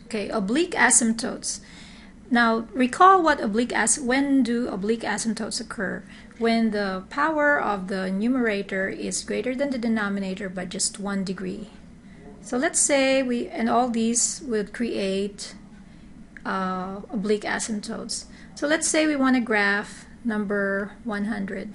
Okay, oblique asymptotes. Now, recall what when do oblique asymptotes occur? When the power of the numerator is greater than the denominator by just 1 degree. So let's say and all these would create oblique asymptotes. So let's say we want to graph number 100.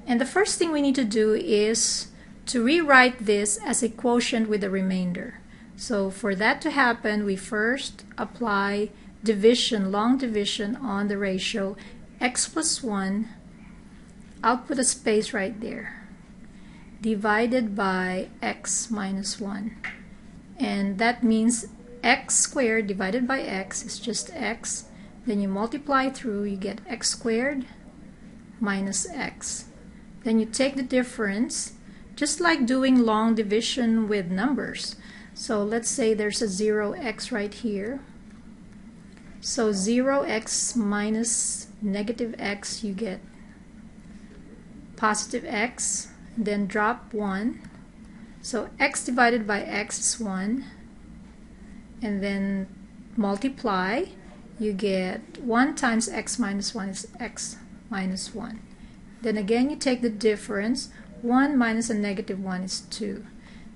And the first thing we need to do is to rewrite this as a quotient with a remainder. So for that to happen, we first apply division, long division on the ratio x plus 1, I'll put a space right there, divided by x minus 1. And that means x squared divided by x is just x. Then you multiply through, you get x squared minus x. Then you take the difference, just like doing long division with numbers. So let's say there's a 0x right here. So 0x minus negative x, you get positive x, then drop 1. So x divided by x is 1, and then multiply, you get 1 times x minus 1 is x minus 1. Then again you take the difference, 1 minus a negative 1 is 2.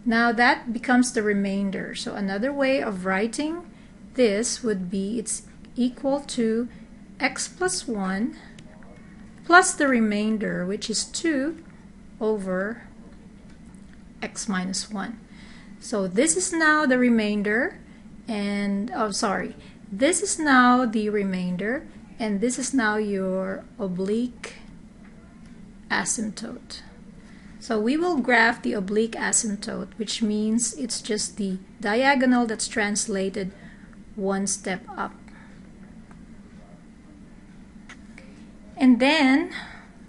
Now that becomes the remainder. So another way of writing this would be it's equal to x plus 1 plus the remainder, which is 2 over x minus 1. So this is now the remainder, and this is now the remainder, and this is now your oblique asymptote. So we will graph the oblique asymptote, which means it's just the diagonal that's translated one step up. And then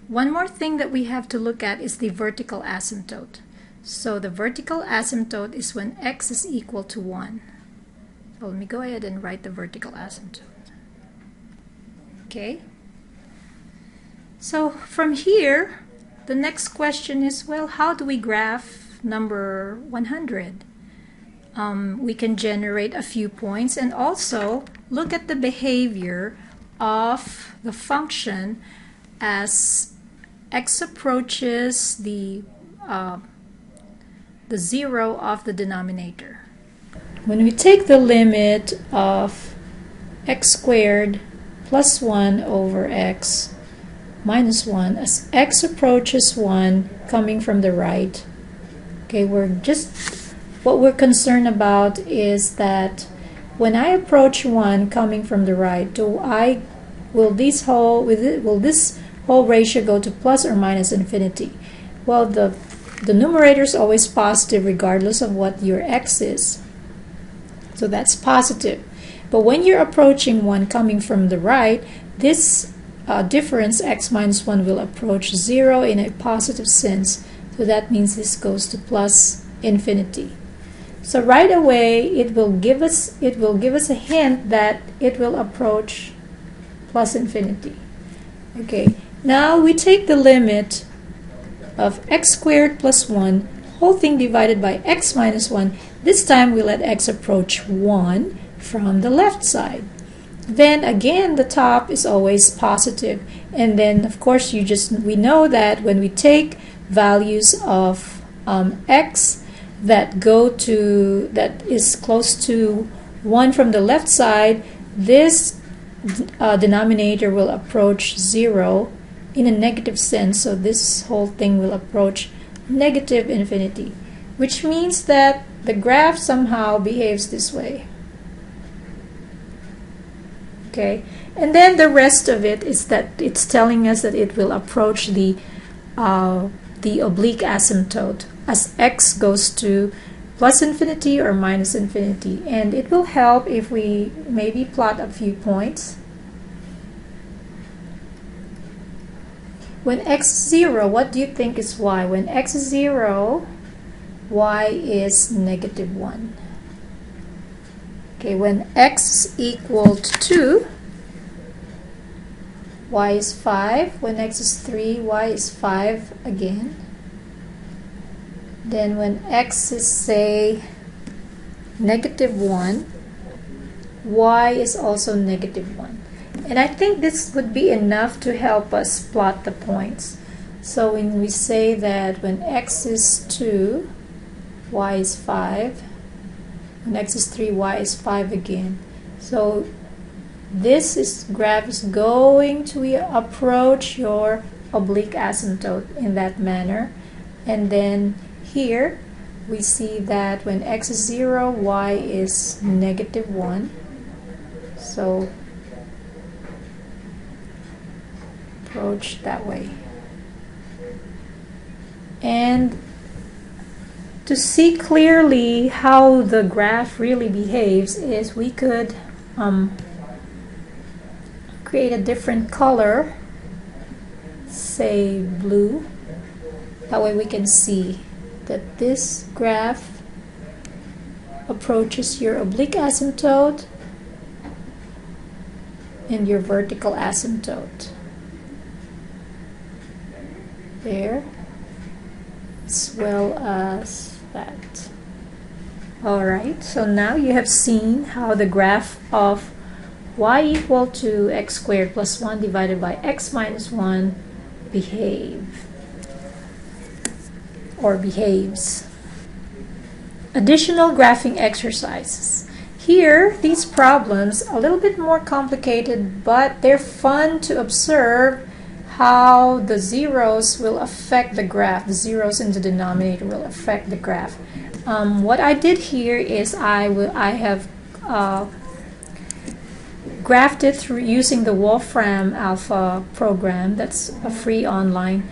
one more thing that we have to look at is the vertical asymptote. So the vertical asymptote is when x is equal to 1. So let me go ahead and write the vertical asymptote. Okay. So from here, the next question is, well, how do we graph number 100? We can generate a few points and also look at the behavior of the function as x approaches the 0 of the denominator. When we take the limit of x squared plus 1 over x minus 1 as x approaches 1 coming from the right, okay, what we're concerned about is that when I approach 1 coming from the right, will this whole ratio go to plus or minus infinity? Well, the numerator is always positive regardless of what your x is. So that's positive. But when you're approaching 1 coming from the right, this difference x minus 1 will approach 0 in a positive sense. So that means this goes to plus infinity. So right away it will give us a hint that it will approach plus infinity. Okay, now we take the limit of x squared plus 1, whole thing divided by x minus 1. This time we let x approach 1 from the left side. Then again the top is always positive, and then of course we know that when we take values of x that is close to 1 from the left side, this denominator will approach 0 in a negative sense, so this whole thing will approach negative infinity, which means that the graph somehow behaves this way. Okay, and then the rest of it is that it's telling us that it will approach the oblique asymptote as x goes to plus infinity or minus infinity, and it will help if we maybe plot a few points. When x is 0, what do you think is y? When x is 0, y is negative 1. Okay, when x is equal to 2, y is 5. When x is 3, y is 5 again. Then when x is, say, negative 1, y is also -1. And I think this would be enough to help us plot the points. So when we say that when x is 2, y is 5, when x is 3, y is 5 again. So this graph is going to approach your oblique asymptote in that manner. And then here we see that when x is 0, y is -1. So approach that way. And to see clearly how the graph really behaves is we could create a different color, say blue. That way we can see that this graph approaches your oblique asymptote and your vertical asymptote. There, as well as that. Alright, so now you have seen how the graph of y equal to x squared plus 1 divided by x minus 1 behaves. Additional graphing exercises. Here, these problems a little bit more complicated, but they're fun to observe how the zeros will affect the graph. The zeros in the denominator will affect the graph. What I did here is I have graphed it through using the Wolfram Alpha program. That's a free online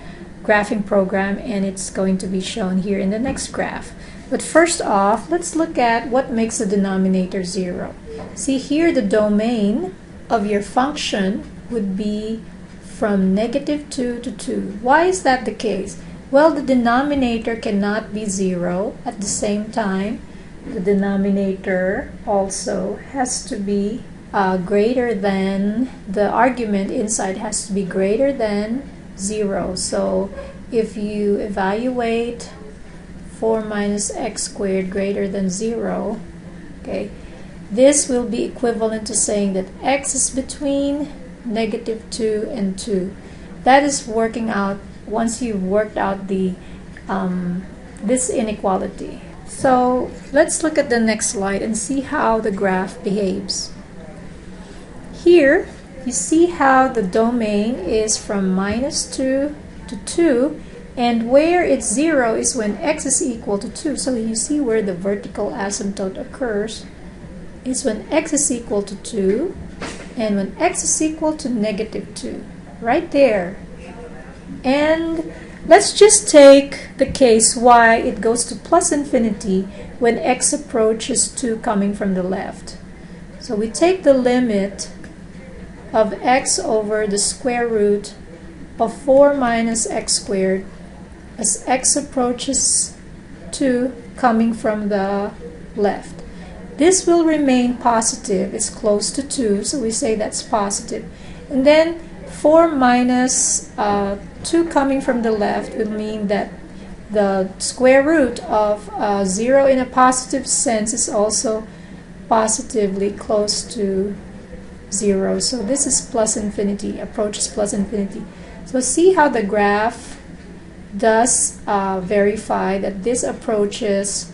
graphing program, and it's going to be shown here in the next graph. But first off, let's look at what makes the denominator 0. See here, the domain of your function would be from -2 to 2. Why is that the case? Well, the denominator cannot be 0. At the same time, the denominator also has to be greater than, the argument inside has to be greater than 0. So if you evaluate 4 minus x squared greater than 0, okay, this will be equivalent to saying that x is between -2 and 2. That is working out once you've worked out the this inequality. So let's look at the next slide and see how the graph behaves. Here you see how the domain is from -2 to 2, and where it's 0 is when x is equal to 2. So you see where the vertical asymptote occurs is when x is equal to 2 and when x is equal to -2, right there. And let's just take the case y it goes to +infinity when x approaches 2 coming from the left. So we take the limit of x over the square root of 4 minus x squared as x approaches 2 coming from the left. This will remain positive. It's close to 2, so we say that's positive. And then 4 minus 2 coming from the left will mean that the square root of 0 in a positive sense is also positively close to 0. So this is +infinity, approaches +infinity. So see how the graph does verify that this approaches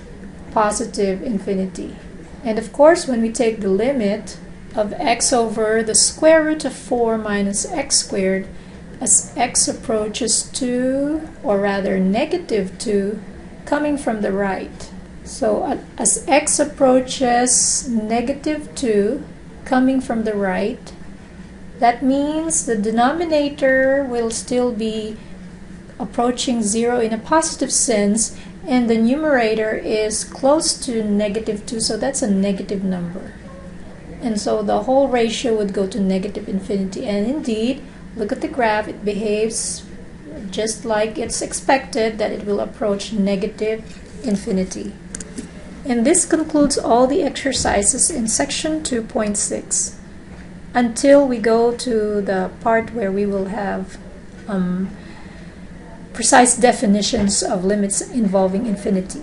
positive infinity. And of course, when we take the limit of x over the square root of 4 minus x squared as x approaches 2, or rather -2, coming from the right. So as x approaches -2 coming from the right, that means the denominator will still be approaching 0 in a positive sense, and the numerator is close to -2, so that's a negative number. And so the whole ratio would go to -infinity. And indeed, look at the graph, it behaves just like it's expected, that it will approach -infinity. And this concludes all the exercises in section 2.6 until we go to the part where we will have precise definitions of limits involving infinity.